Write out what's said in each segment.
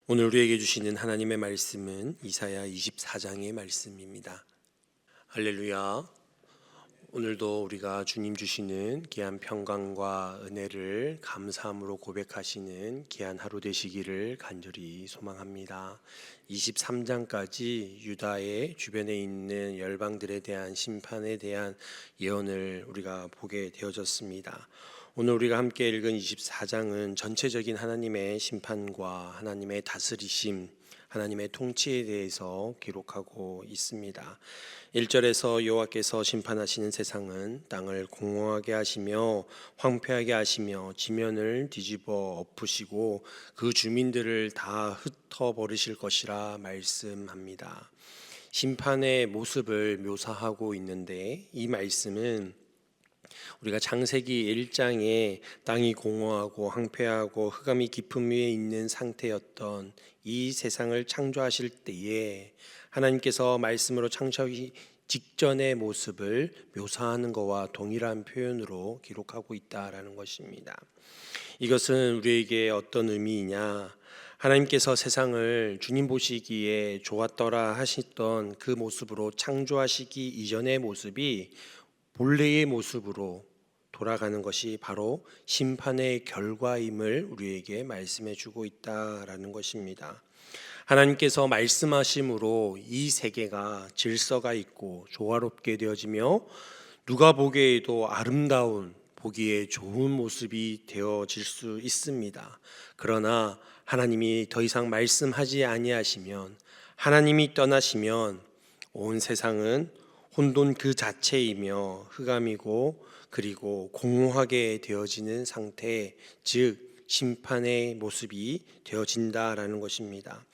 오늘 우리에게 주시는 하나님의 말씀은 이사야 24장의 말씀입니다. 할렐루야. 오늘도 우리가 주님 주시는 귀한 평강과 은혜를 감사함으로 고백하시는 귀한 하루 되시기를 간절히 소망합니다. 23장까지 유다의 주변에 있는 열방들에 대한 심판에 대한 예언을 우리가 보게 되어졌습니다. 오늘 우리가 함께 읽은 24장은 전체적인 하나님의 심판과 하나님의 다스리심, 하나님의 통치에 대해서 기록하고 있습니다. 1절에서 여호와께서 심판하시는 세상은 땅을 공허하게 하시며 황폐하게 하시며 지면을 뒤집어 엎으시고 그 주민들을 다 흩어버리실 것이라 말씀합니다. 심판의 모습을 묘사하고 있는데 이 말씀은 우리가 창세기 1장에 땅이 공허하고 황폐하고 흑암이 깊음 위에 있는 상태였던 이 세상을 창조하실 때에 하나님께서 말씀으로 창조하기 직전의 모습을 묘사하는 것과 동일한 표현으로 기록하고 있다라는 것입니다. 이것은 우리에게 어떤 의미이냐? 하나님께서 세상을 주님 보시기에 좋았더라 하셨던 그 모습으로 창조하시기 이전의 모습이 본래의 모습으로 돌아가는 것이 바로 심판의 결과임을 우리에게 말씀해 주고 있다라는 것입니다. 하나님께서 말씀하심으로 이 세계가 질서가 있고 조화롭게 되어지며 누가 보기에도 아름다운 보기에 좋은 모습이 되어질 수 있습니다. 그러나 하나님이 더 이상 말씀하지 아니하시면, 하나님이 떠나시면 온 세상은 혼돈 그 자체이며 흑암이고 그리고 공허하게 되어지는 상태, 즉 심판의 모습이 되어진다라는 것입니다.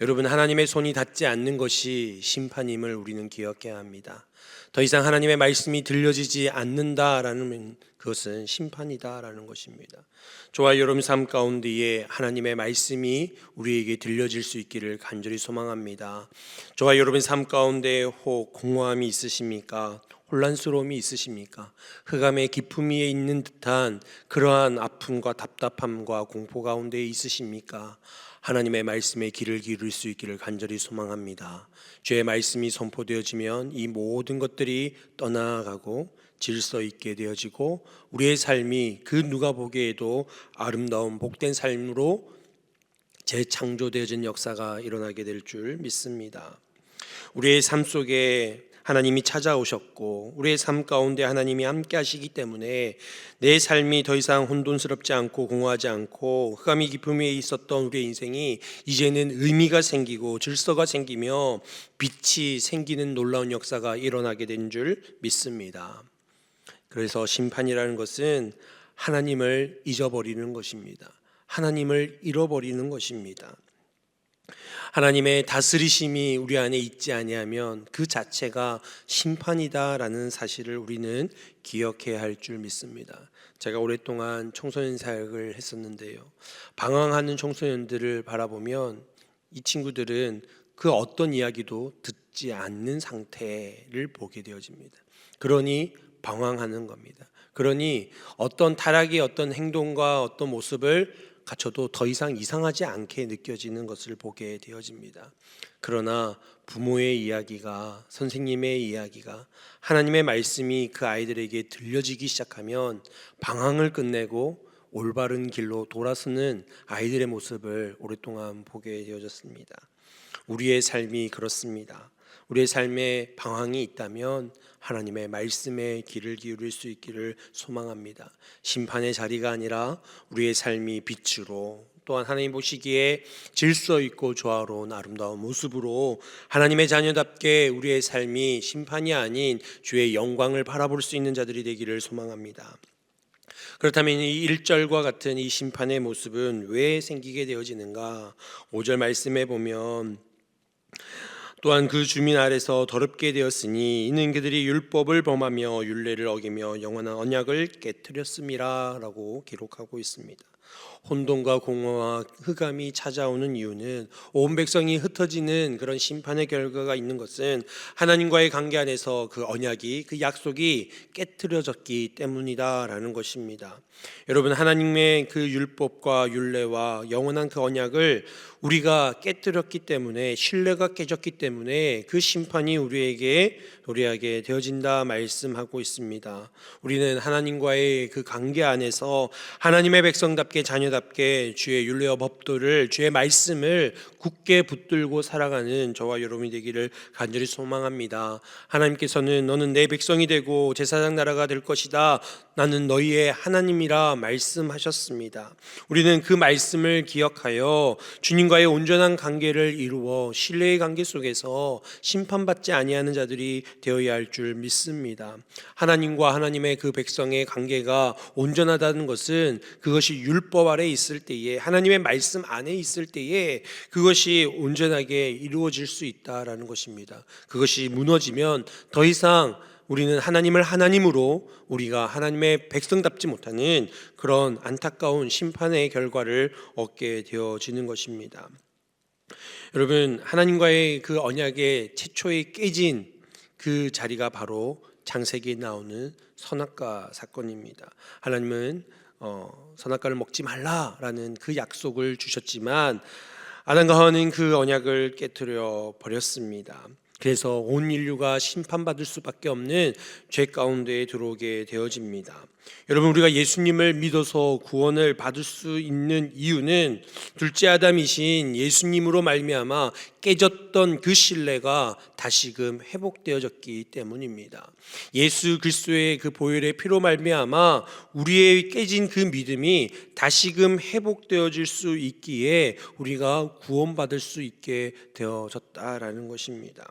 여러분, 하나님의 손이 닿지 않는 것이 심판임을 우리는 기억해야 합니다. 더 이상 하나님의 말씀이 들려지지 않는다라는 그것은 심판이다라는 것입니다. 저와 여러분 삶 가운데에 하나님의 말씀이 우리에게 들려질 수 있기를 간절히 소망합니다. 저와 여러분 삶 가운데 혹 공허함이 있으십니까? 혼란스러움이 있으십니까? 흑암의 깊음 위에 있는 듯한 그러한 아픔과 답답함과 공포 가운데 있으십니까? 하나님의 말씀에 귀를 기울일 수 있기를 간절히 소망합니다. 주의 말씀이 선포되어지면 이 모든 것들이 떠나가고 질서 있게 되어지고 우리의 삶이 그 누가 보기에도 아름다운 복된 삶으로 재창조되어진 역사가 일어나게 될 줄 믿습니다. 우리의 삶 속에 하나님이 찾아오셨고 우리의 삶 가운데 하나님이 함께 하시기 때문에 내 삶이 더 이상 혼돈스럽지 않고 공허하지 않고 흑암이 깊음 위에 있었던 우리의 인생이 이제는 의미가 생기고 질서가 생기며 빛이 생기는 놀라운 역사가 일어나게 된 줄 믿습니다. 그래서 심판이라는 것은 하나님을 잊어버리는 것입니다. 하나님을 잃어버리는 것입니다. 하나님의 다스리심이 우리 안에 있지 아니하면 그 자체가 심판이다라는 사실을 우리는 기억해야 할 줄 믿습니다. 제가 오랫동안 청소년 사역을 했었는데요, 방황하는 청소년들을 바라보면 이 친구들은 그 어떤 이야기도 듣지 않는 상태를 보게 되어집니다. 그러니 방황하는 겁니다. 그러니 어떤 타락의 어떤 행동과 어떤 모습을 갖춰도 더 이상 이상하지 않게 느껴지는 것을 보게 되어집니다. 그러나 부모의 이야기가, 선생님의 이야기가, 하나님의 말씀이 그 아이들에게 들려지기 시작하면 방황을 끝내고 올바른 길로 돌아서는 아이들의 모습을 오랫동안 보게 되어졌습니다. 우리의 삶이 그렇습니다. 우리의 삶에 방황이 있다면 하나님의 말씀에 귀를 기울일 수 있기를 소망합니다. 심판의 자리가 아니라 우리의 삶이 빛으로, 또한 하나님 보시기에 질서 있고 조화로운 아름다운 모습으로 하나님의 자녀답게 우리의 삶이 심판이 아닌 주의 영광을 바라볼 수 있는 자들이 되기를 소망합니다. 그렇다면 이 1절과 같은 이 심판의 모습은 왜 생기게 되어지는가? 5절 말씀에 보면 또한 그 주민 아래서 더럽게 되었으니 이는 그들이 율법을 범하며 율례를 어기며 영원한 언약을 깨뜨렸음이라 라고 기록하고 있습니다. 혼돈과 공허와 흑암이 찾아오는 이유는 온 백성이 흩어지는 그런 심판의 결과가 있는 것은 하나님과의 관계 안에서 그 언약이, 그 약속이 깨트려졌기 때문이다라는 것입니다. 여러분, 하나님의 그 율법과 율례와 영원한 그 언약을 우리가 깨뜨렸기 때문에, 신뢰가 깨졌기 때문에 그 심판이 우리에게 도래하게 되어진다 말씀하고 있습니다. 우리는 하나님과의 그 관계 안에서 하나님의 백성답게, 자녀답게 주의 율례와 법도를, 주의 말씀을 굳게 붙들고 살아가는 저와 여러분이 되기를 간절히 소망합니다. 하나님께서는 너는 내 백성이 되고 제사장 나라가 될 것이다, 나는 너희의 하나님이라 말씀하셨습니다. 우리는 그 말씀을 기억하여 주님과의 온전한 관계를 이루어 신뢰의 관계 속에서 심판받지 아니하는 자들이 되어야 할 줄 믿습니다. 하나님과 하나님의 그 백성의 관계가 온전하다는 것은 그것이 율법 아래 있을 때에, 하나님의 말씀 안에 있을 때에 그것이 온전하게 이루어질 수 있다라는 것입니다. 그것이 무너지면 더 이상 우리는 하나님을 하나님으로, 우리가 하나님의 백성답지 못하는 그런 안타까운 심판의 결과를 얻게 되어지는 것입니다. 여러분, 하나님과의 그 언약의 최초에 깨진 그 자리가 바로 창세기에 나오는 선악과 사건입니다. 하나님은 선악과를 먹지 말라라는 그 약속을 주셨지만 아담과 하와는 그 언약을 깨뜨려 버렸습니다. 그래서 온 인류가 심판받을 수밖에 없는 죄 가운데에 들어오게 되어집니다. 여러분, 우리가 예수님을 믿어서 구원을 받을 수 있는 이유는 둘째 아담이신 예수님으로 말미암아 깨졌던 그 신뢰가 다시금 회복되어졌기 때문입니다. 예수 그리스도의 그 보혈의 피로 말미암아 우리의 깨진 그 믿음이 다시금 회복되어질 수 있기에 우리가 구원받을 수 있게 되어졌다라는 것입니다.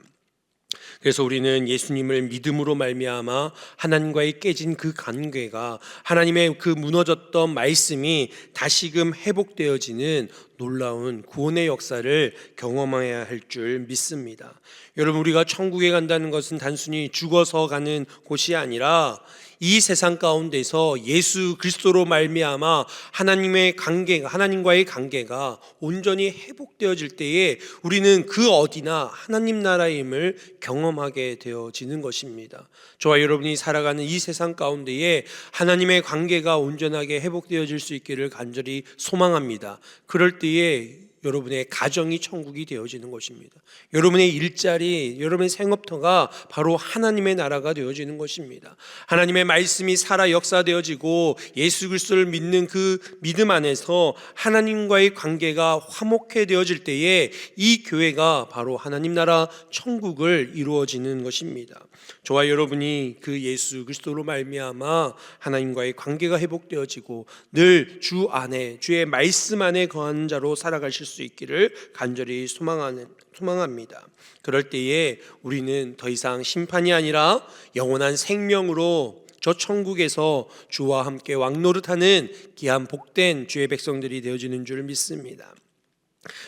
그래서 우리는 예수님을 믿음으로 말미암아 하나님과의 깨진 그 관계가, 하나님의 그 무너졌던 말씀이 다시금 회복되어지는 놀라운 구원의 역사를 경험해야 할 줄 믿습니다. 여러분, 우리가 천국에 간다는 것은 단순히 죽어서 가는 곳이 아니라 이 세상 가운데서 예수 그리스도로 말미암아 하나님의 관계가, 하나님과의 관계가 온전히 회복되어질 때에 우리는 그 어디나 하나님 나라임을 경험하게 되어지는 것입니다. 저와 여러분이 살아가는 이 세상 가운데에 하나님의 관계가 온전하게 회복되어질 수 있기를 간절히 소망합니다. 그럴 때에 여러분의 가정이 천국이 되어지는 것입니다. 여러분의 일자리, 여러분의 생업터가 바로 하나님의 나라가 되어지는 것입니다. 하나님의 말씀이 살아 역사되어지고 예수 그리스도를 믿는 그 믿음 안에서 하나님과의 관계가 화목해 되어질 때에 이 교회가 바로 하나님 나라 천국을 이루어지는 것입니다. 저와 여러분이 그 예수 그리스도로 말미암아 하나님과의 관계가 회복되어지고 늘 주 안에, 주의 말씀 안에 거하는 자로 살아가실 수 있기를 간절히 소망합니다. 그럴 때에 우리는 더 이상 심판이 아니라 영원한 생명으로 저 천국에서 주와 함께 왕노릇하는 귀한 복된 주의 백성들이 되어지는 줄 믿습니다.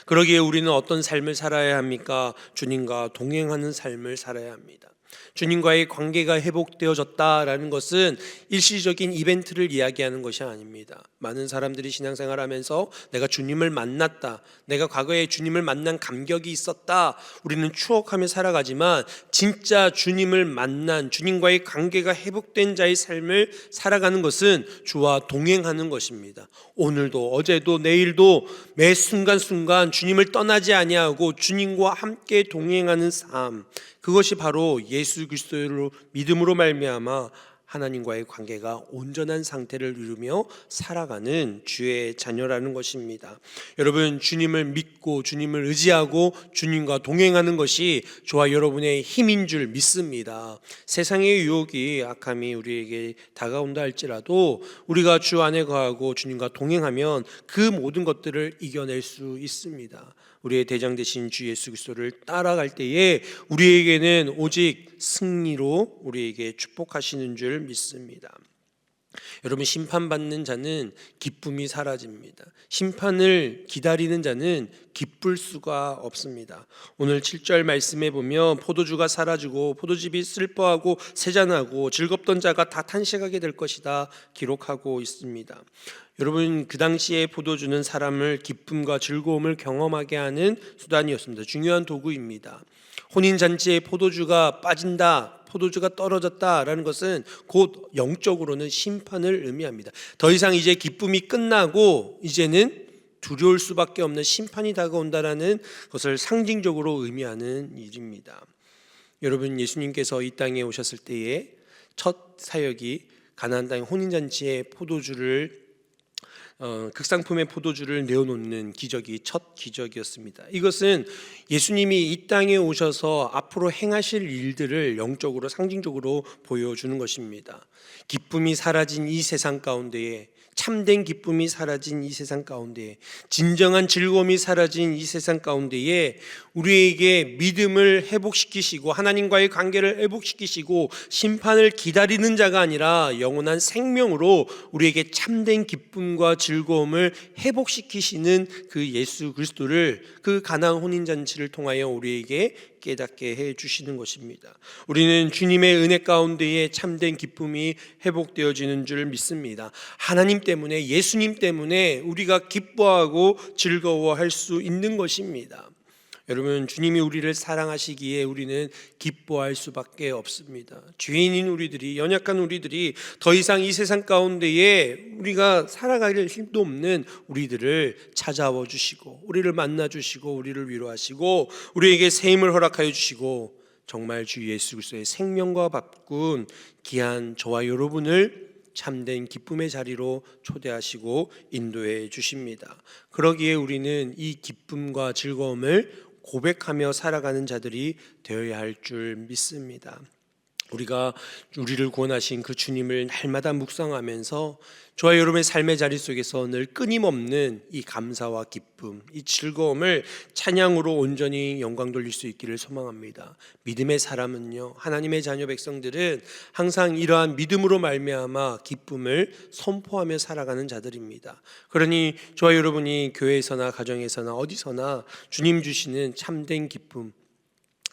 그러기에 우리는 어떤 삶을 살아야 합니까? 주님과 동행하는 삶을 살아야 합니다. 주님과의 관계가 회복되어졌다라는 것은 일시적인 이벤트를 이야기하는 것이 아닙니다. 많은 사람들이 신앙생활하면서 내가 주님을 만났다, 내가 과거에 주님을 만난 감격이 있었다, 우리는 추억하며 살아가지만 진짜 주님을 만난, 주님과의 관계가 회복된 자의 삶을 살아가는 것은 주와 동행하는 것입니다. 오늘도, 어제도, 내일도 매 순간순간 주님을 떠나지 아니하고 주님과 함께 동행하는 삶, 그것이 바로 예수 그리스도로 믿음으로 말미암아 하나님과의 관계가 온전한 상태를 이루며 살아가는 주의 자녀라는 것입니다. 여러분, 주님을 믿고 주님을 의지하고 주님과 동행하는 것이 저와 여러분의 힘인 줄 믿습니다. 세상의 유혹이, 악함이 우리에게 다가온다 할지라도 우리가 주 안에 거하고 주님과 동행하면 그 모든 것들을 이겨낼 수 있습니다. 우리의 대장 되신 주 예수 그리스도를 따라갈 때에 우리에게는 오직 승리로 우리에게 축복하시는 줄 믿습니다. 여러분, 심판받는 자는 기쁨이 사라집니다. 심판을 기다리는 자는 기쁠 수가 없습니다. 오늘 7절 말씀에 보면 포도주가 사라지고 포도즙이 슬퍼하고 세잔하고 즐겁던 자가 다 탄식하게 될 것이다 기록하고 있습니다. 여러분, 그 당시에 포도주는 사람을 기쁨과 즐거움을 경험하게 하는 수단이었습니다. 중요한 도구입니다. 혼인잔치에 포도주가 빠진다, 포도주가 떨어졌다라는 것은 곧 영적으로는 심판을 의미합니다. 더 이상 이제 기쁨이 끝나고 이제는 두려울 수밖에 없는 심판이 다가온다라는 것을 상징적으로 의미하는 일입니다. 여러분, 예수님께서 이 땅에 오셨을 때에 첫 사역이 가나안 땅의 혼인잔치에 극상품의 포도주를 내어놓는 기적이 첫 기적이었습니다. 이것은 예수님이 이 땅에 오셔서 앞으로 행하실 일들을 영적으로 상징적으로 보여주는 것입니다. 기쁨이 사라진 이 세상 가운데에, 참된 기쁨이 사라진 이 세상 가운데에, 진정한 즐거움이 사라진 이 세상 가운데에 우리에게 믿음을 회복시키시고 하나님과의 관계를 회복시키시고 심판을 기다리는 자가 아니라 영원한 생명으로 우리에게 참된 기쁨과 즐거움을 회복시키시는 그 예수 그리스도를 그 가나안 혼인잔치를 통하여 우리에게 깨닫게 해 주시는 것입니다. 우리는 주님의 은혜 가운데에 참된 기쁨이 회복되어지는 줄 믿습니다. 하나님 때문에, 예수님 때문에 우리가 기뻐하고 즐거워할 수 있는 것입니다. 여러분, 주님이 우리를 사랑하시기에 우리는 기뻐할 수밖에 없습니다. 죄인인 우리들이, 연약한 우리들이 더 이상 이 세상 가운데에 우리가 살아갈 힘도 없는 우리들을 찾아와 주시고 우리를 만나 주시고 우리를 위로하시고 우리에게 새 힘을 허락하여 주시고 정말 주 예수 그리스도의 생명과 바꾼 귀한 저와 여러분을 참된 기쁨의 자리로 초대하시고 인도해 주십니다. 그러기에 우리는 이 기쁨과 즐거움을 고백하며 살아가는 자들이 되어야 할 줄 믿습니다. 우리가 우리를 구원하신 그 주님을 날마다 묵상하면서 저와 여러분의 삶의 자리 속에서 늘 끊임없는 이 감사와 기쁨, 이 즐거움을 찬양으로 온전히 영광 돌릴 수 있기를 소망합니다. 믿음의 사람은요, 하나님의 자녀 백성들은 항상 이러한 믿음으로 말미암아 기쁨을 선포하며 살아가는 자들입니다. 그러니 저와 여러분이 교회에서나 가정에서나 어디서나 주님 주시는 참된 기쁨,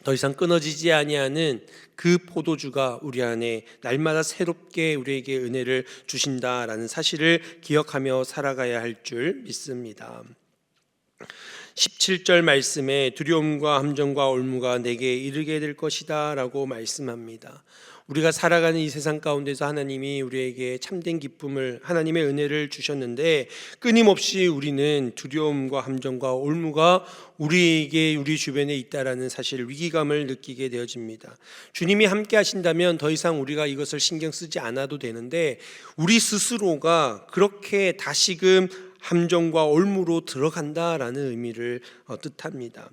더 이상 끊어지지 아니하는 그 포도주가 우리 안에 날마다 새롭게 우리에게 은혜를 주신다라는 사실을 기억하며 살아가야 할 줄 믿습니다. 17절 말씀에 두려움과 함정과 올무가 내게 이르게 될 것이다 라고 말씀합니다. 우리가 살아가는 이 세상 가운데서 하나님이 우리에게 참된 기쁨을, 하나님의 은혜를 주셨는데 끊임없이 우리는 두려움과 함정과 올무가 우리에게, 우리 주변에 있다라는 사실, 위기감을 느끼게 되어집니다. 주님이 함께 하신다면 더 이상 우리가 이것을 신경 쓰지 않아도 되는데 우리 스스로가 그렇게 다시금 함정과 올무로 들어간다라는 의미를 뜻합니다.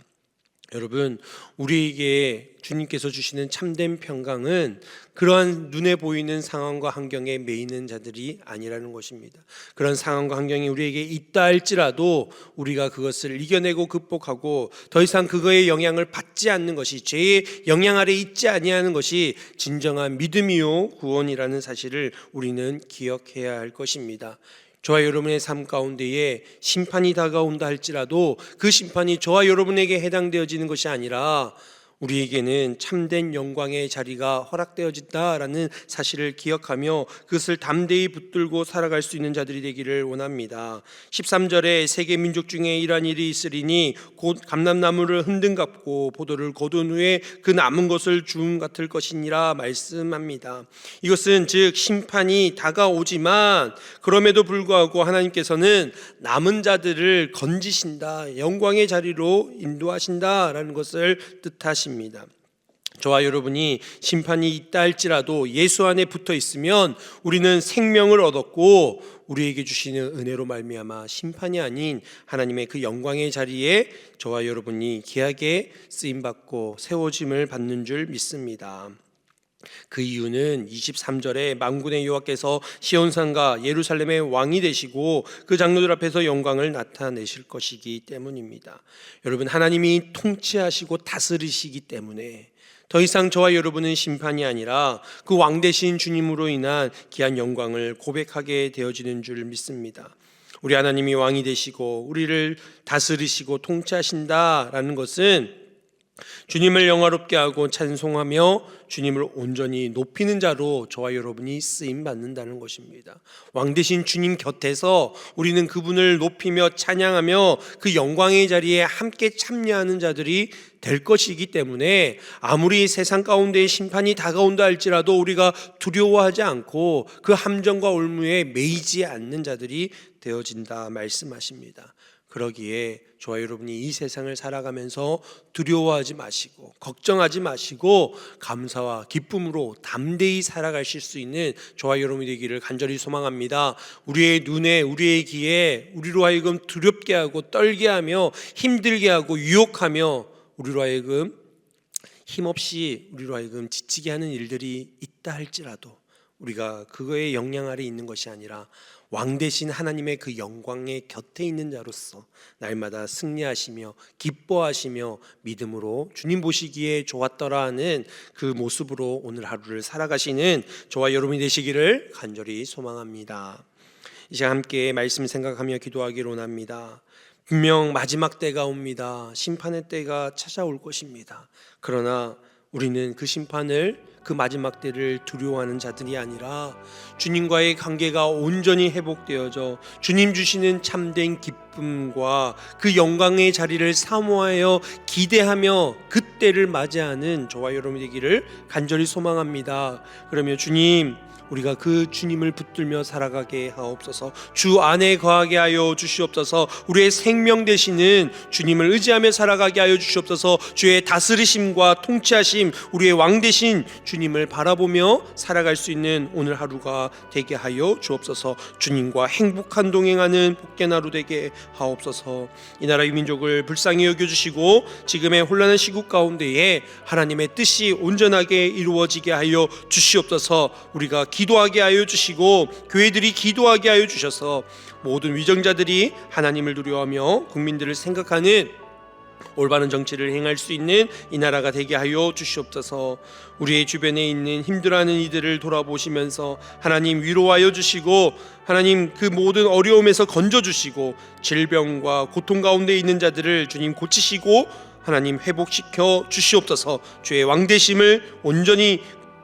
여러분, 우리에게 주님께서 주시는 참된 평강은 그러한 눈에 보이는 상황과 환경에 매이는 자들이 아니라는 것입니다. 그런 상황과 환경이 우리에게 있다 할지라도 우리가 그것을 이겨내고 극복하고 더 이상 그거의 영향을 받지 않는 것이, 죄의 영향 아래 있지 아니하는 것이 진정한 믿음이요 구원이라는 사실을 우리는 기억해야 할 것입니다. 저와 여러분의 삶 가운데에 심판이 다가온다 할지라도 그 심판이 저와 여러분에게 해당되어지는 것이 아니라 우리에게는 참된 영광의 자리가 허락되어진다라는 사실을 기억하며 그것을 담대히 붙들고 살아갈 수 있는 자들이 되기를 원합니다. 13절에 세계 민족 중에 이러한 일이 있으리니 곧 감람나무를 흔든갑고 포도를 거둔 후에 그 남은 것을 주음 같을 것이니라 말씀합니다. 이것은 즉 심판이 다가오지만 그럼에도 불구하고 하나님께서는 남은 자들을 건지신다, 영광의 자리로 인도하신다라는 것을 뜻하십니다. 저와 여러분이 심판이 있다 할지라도 예수 안에 붙어 있으면 우리는 생명을 얻었고 우리에게 주시는 은혜로 말미암아 심판이 아닌 하나님의 그 영광의 자리에 저와 여러분이 귀하게 쓰임받고 세워짐을 받는 줄 믿습니다. 그 이유는 23절에 만군의 여호와께서 시온산과 예루살렘의 왕이 되시고 그 장로들 앞에서 영광을 나타내실 것이기 때문입니다. 여러분, 하나님이 통치하시고 다스리시기 때문에 더 이상 저와 여러분은 심판이 아니라 그 왕 되신 주님으로 인한 귀한 영광을 고백하게 되어지는 줄 믿습니다. 우리 하나님이 왕이 되시고 우리를 다스리시고 통치하신다라는 것은 주님을 영화롭게 하고 찬송하며 주님을 온전히 높이는 자로 저와 여러분이 쓰임 받는다는 것입니다. 왕 되신 주님 곁에서 우리는 그분을 높이며 찬양하며 그 영광의 자리에 함께 참여하는 자들이 될 것이기 때문에 아무리 세상 가운데 심판이 다가온다 할지라도 우리가 두려워하지 않고 그 함정과 올무에 매이지 않는 자들이 되어진다 말씀하십니다. 그러기에 저와 여러분이 이 세상을 살아가면서 두려워하지 마시고 걱정하지 마시고 감사와 기쁨으로 담대히 살아가실 수 있는 저와 여러분이 되기를 간절히 소망합니다. 우리의 눈에 우리의 귀에 우리로 하여금 두렵게 하고 떨게 하며 힘들게 하고 유혹하며 우리로 하여금 힘없이 우리로 하여금 지치게 하는 일들이 있다 할지라도 우리가 그거의 영향 아래 있는 것이 아니라 왕 대신 하나님의 그 영광의 곁에 있는 자로서 날마다 승리하시며 기뻐하시며 믿음으로 주님 보시기에 좋았더라 하는 그 모습으로 오늘 하루를 살아가시는 저와 여러분이 되시기를 간절히 소망합니다. 이 시간 함께 말씀 생각하며 기도하기를 원합니다. 분명 마지막 때가 옵니다. 심판의 때가 찾아올 것입니다. 그러나 우리는 그 심판을 그 마지막 때를 두려워하는 자들이 아니라 주님과의 관계가 온전히 회복되어져 주님 주시는 참된 기쁨과 그 영광의 자리를 사모하여 기대하며 그 때를 맞이하는 저와 여러분이 되기를 간절히 소망합니다. 그러며 주님, 우리가 그 주님을 붙들며 살아가게 하옵소서. 주 안에 거하게 하여 주시옵소서. 우리의 생명 되시는 주님을 의지하며 살아가게 하여 주시옵소서. 주의 다스리심과 통치하심, 우리의 왕 되신 주님을 바라보며 살아갈 수 있는 오늘 하루가 되게 하여 주옵소서. 주님과 행복한 동행하는 복된 하루 되게 하옵소서. 이 나라의 민족을 불쌍히 여겨주시고 지금의 혼란한 시국 가운데에 하나님의 뜻이 온전하게 이루어지게 하여 주시옵소서. 우리가 기도하게 하여 주시고 교회들이 기도하게 하여 주셔서 모든 위정자들이 하나님을 두려워하며 국민들을 생각하는 올바른 정치를 행할 수 있는 이 나라가 되게 하여 주시옵소서. 우리의 주변에 있는 힘들어하는 이들을 돌아보시면서 하나님 위로하여 주시고 하나님 그 모든 어려움에서 건져주시고 질병과 고통 가운데 있는 자들을 주님 고치시고 하나님 회복시켜 주시옵소서. 주의 왕되심을 온전히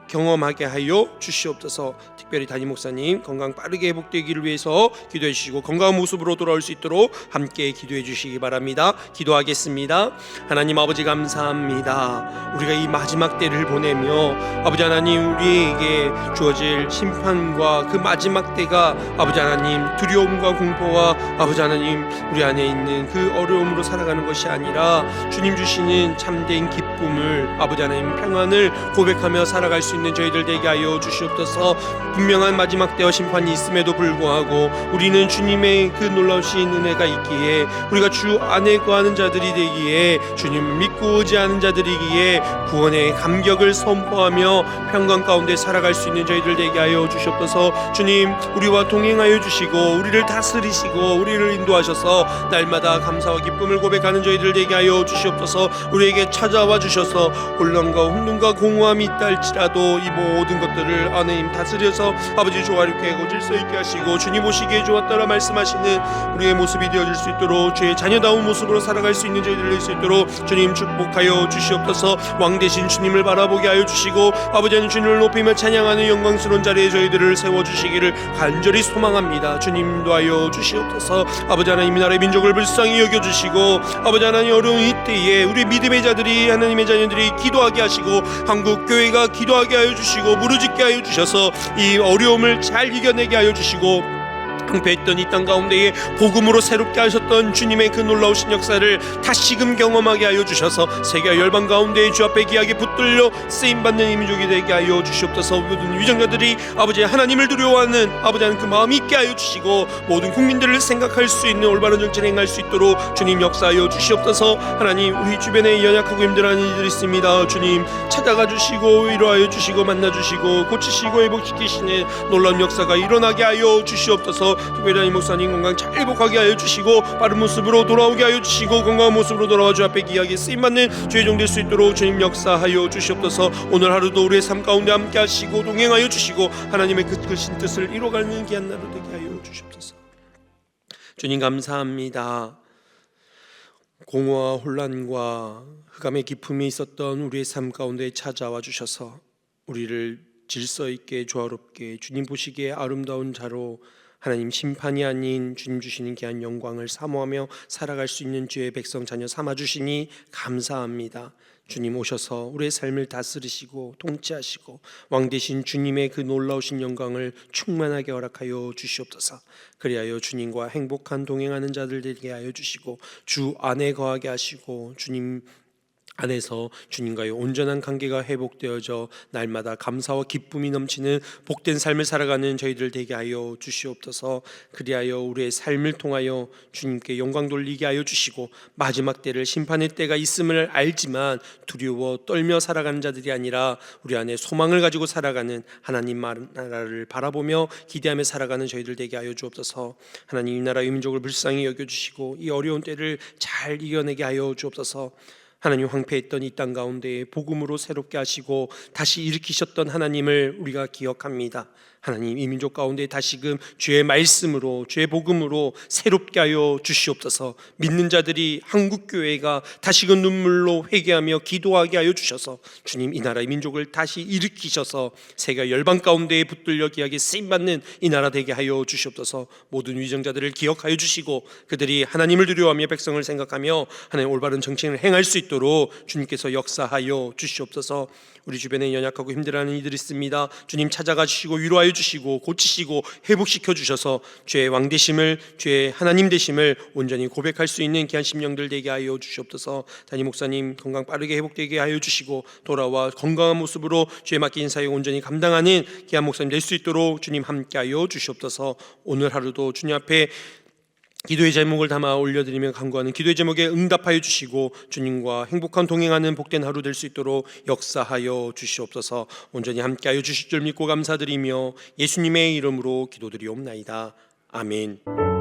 경험하게 하여 주시옵소서. 특별히 담임 목사님 건강 빠르게 회복되기를 위해서 기도해 주시고 건강한 모습으로 돌아올 수 있도록 함께 기도해 주시기 바랍니다. 기도하겠습니다. 하나님 아버지 감사합니다. 우리가 이 마지막 때를 보내며 아버지 하나님 우리에게 주어질 심판과 그 마지막 때가 아버지 하나님 두려움과 공포와 아버지 하나님 우리 안에 있는 그 어려움으로 살아가는 것이 아니라 주님 주시는 참된 기쁨을 아버지 하나님 평안을 고백하며 살아갈 수 있는 저희들 되게 하여 주시옵소서. 분명한 마지막 때와 심판이 있음에도 불구하고 우리는 주님의 그 놀라우신 은혜가 있기에 우리가 주 안에 거하는 자들이 되기에 주님을 믿고 의지하는 자들이기에 구원의 감격을 선포하며 평강 가운데 살아갈 수 있는 저희들 되게 하여 주시옵소서. 주님 우리와 동행하여 주시고 우리를 다스리시고 우리를 인도하셔서 날마다 감사와 기쁨을 고백하는 저희들 되게 하여 주시옵소서. 우리에게 찾아와 주셔서 혼란과 혼돈과 공허함이 있다 할지라도 이 모든 것들을 하나님 다스려서 아버지 조화롭게 하고 질서 있게 하시고 주님 보시기에 좋았더라 말씀하시는 우리의 모습이 되어질 수 있도록 주의 자녀다운 모습으로 살아갈 수 있는 저희들 될 수 있도록 주님 축복하여 주시옵소서. 왕 대신 주님을 바라보게 하여 주시고 아버지 하나님 주님을 높이며 찬양하는 영광스러운 자리에 저희들을 세워주시기를 간절히 소망합니다. 주님도 하여 주시옵소서. 아버지 하나님 이 나라의 민족을 불쌍히 여겨주시고 아버지 하나님 어려운 이때에 우리 믿음의 자들이 하나님의 자녀들이 기도하게 하시고 한국 교회가 기도하게 하여 주시고 무르짓게 하여 주셔서 이 어려움을 잘 이겨내게 하여 주시고 황폐했던 이 땅 가운데에 복음으로 새롭게 하셨던 주님의 그 놀라우신 역사를 다시금 경험하게 하여 주셔서 세계 열방 가운데에 주 앞에 귀하게 붙들려 쓰임받는 이 민족이 되게 하여 주시옵소서. 모든 위정자들이 아버지 하나님을 두려워하는 아버지 하나님 그 마음이 있게 하여 주시고 모든 국민들을 생각할 수 있는 올바른 정치를 행할 수 있도록 주님 역사하여 주시옵소서. 하나님 우리 주변에 연약하고 힘들어하는 이들이 있습니다. 주님 찾아가 주시고 위로하여 주시고 만나주시고 고치시고 회복시키시는 놀라운 역사가 일어나게 하여 주시옵소서. 특별히 담임 목사님 건강 잘 회복하게 하여 주시고 빠른 모습으로 돌아오게 하여 주시고 건강한 모습으로 돌아와 주 앞에 귀하게 쓰임받는 주의 종 될 수 있도록 주님 역사하여 주시옵소서. 오늘 하루도 우리의 삶 가운데 함께 하시고 동행하여 주시고 하나님의 그 크신 뜻을 이뤄가는 귀한 날로 되게 하여 주시옵소서. 주님 감사합니다. 공허와 혼란과 흑암의 기품이 있었던 우리의 삶 가운데 찾아와 주셔서 우리를 질서 있게 조화롭게 주님 보시기에 아름다운 자로 하나님 심판이 아닌 주님 주시는 귀한 영광을 사모하며 살아갈 수 있는 주의 백성 자녀 삼아주시니 감사합니다. 주님 오셔서 우리의 삶을 다스리시고 통치하시고 왕 되신 주님의 그 놀라우신 영광을 충만하게 허락하여 주시옵소서. 그리하여 주님과 행복한 동행하는 자들 되게 하여 주시고 주 안에 거하게 하시고 주님 안에서 주님과의 온전한 관계가 회복되어져 날마다 감사와 기쁨이 넘치는 복된 삶을 살아가는 저희들 되게 하여 주시옵소서. 그리하여 우리의 삶을 통하여 주님께 영광 돌리게 하여 주시고 마지막 때를 심판의 때가 있음을 알지만 두려워 떨며 살아가는 자들이 아니라 우리 안에 소망을 가지고 살아가는 하나님 나라를 바라보며 기대하며 살아가는 저희들 되게 하여 주옵소서. 하나님 이 나라의 민족을 불쌍히 여겨주시고 이 어려운 때를 잘 이겨내게 하여 주옵소서. 하나님 황폐했던 이 땅 가운데 복음으로 새롭게 하시고 다시 일으키셨던 하나님을 우리가 기억합니다. 하나님 이 민족 가운데 다시금 주의 말씀으로 주의 복음으로 새롭게 하여 주시옵소서. 믿는 자들이 한국교회가 다시금 눈물로 회개하며 기도하게 하여 주셔서 주님 이 나라의 민족을 다시 일으키셔서 세계 열방 가운데에 붙들려 귀하게 쓰임받는 이 나라 되게 하여 주시옵소서. 모든 위정자들을 기억하여 주시고 그들이 하나님을 두려워하며 백성을 생각하며 하나님 올바른 정치를 행할 수 있도록 주님께서 역사하여 주시옵소서. 우리 주변에 연약하고 힘들어하는 이들이 있습니다. 주님 찾아가 주시고 위로하여 주시고 고치시고 회복시켜 주셔서 주의 왕 되심을 주의 하나님 되심을 온전히 고백할 수 있는 귀한 심령들 되게 하여 주시옵소서. 담임 목사님 건강 빠르게 회복되게 하여 주시고 돌아와 건강한 모습으로 주의 맡긴 사역 온전히 감당하는 귀한 목사님 될 수 있도록 주님 함께 하여 주시옵소서. 오늘 하루도 주님 앞에 기도의 제목을 담아 올려드리며 간구하는 기도의 제목에 응답하여 주시고 주님과 행복한 동행하는 복된 하루 될 수 있도록 역사하여 주시옵소서. 온전히 함께하여 주실 줄 믿고 감사드리며 예수님의 이름으로 기도드리옵나이다. 아멘.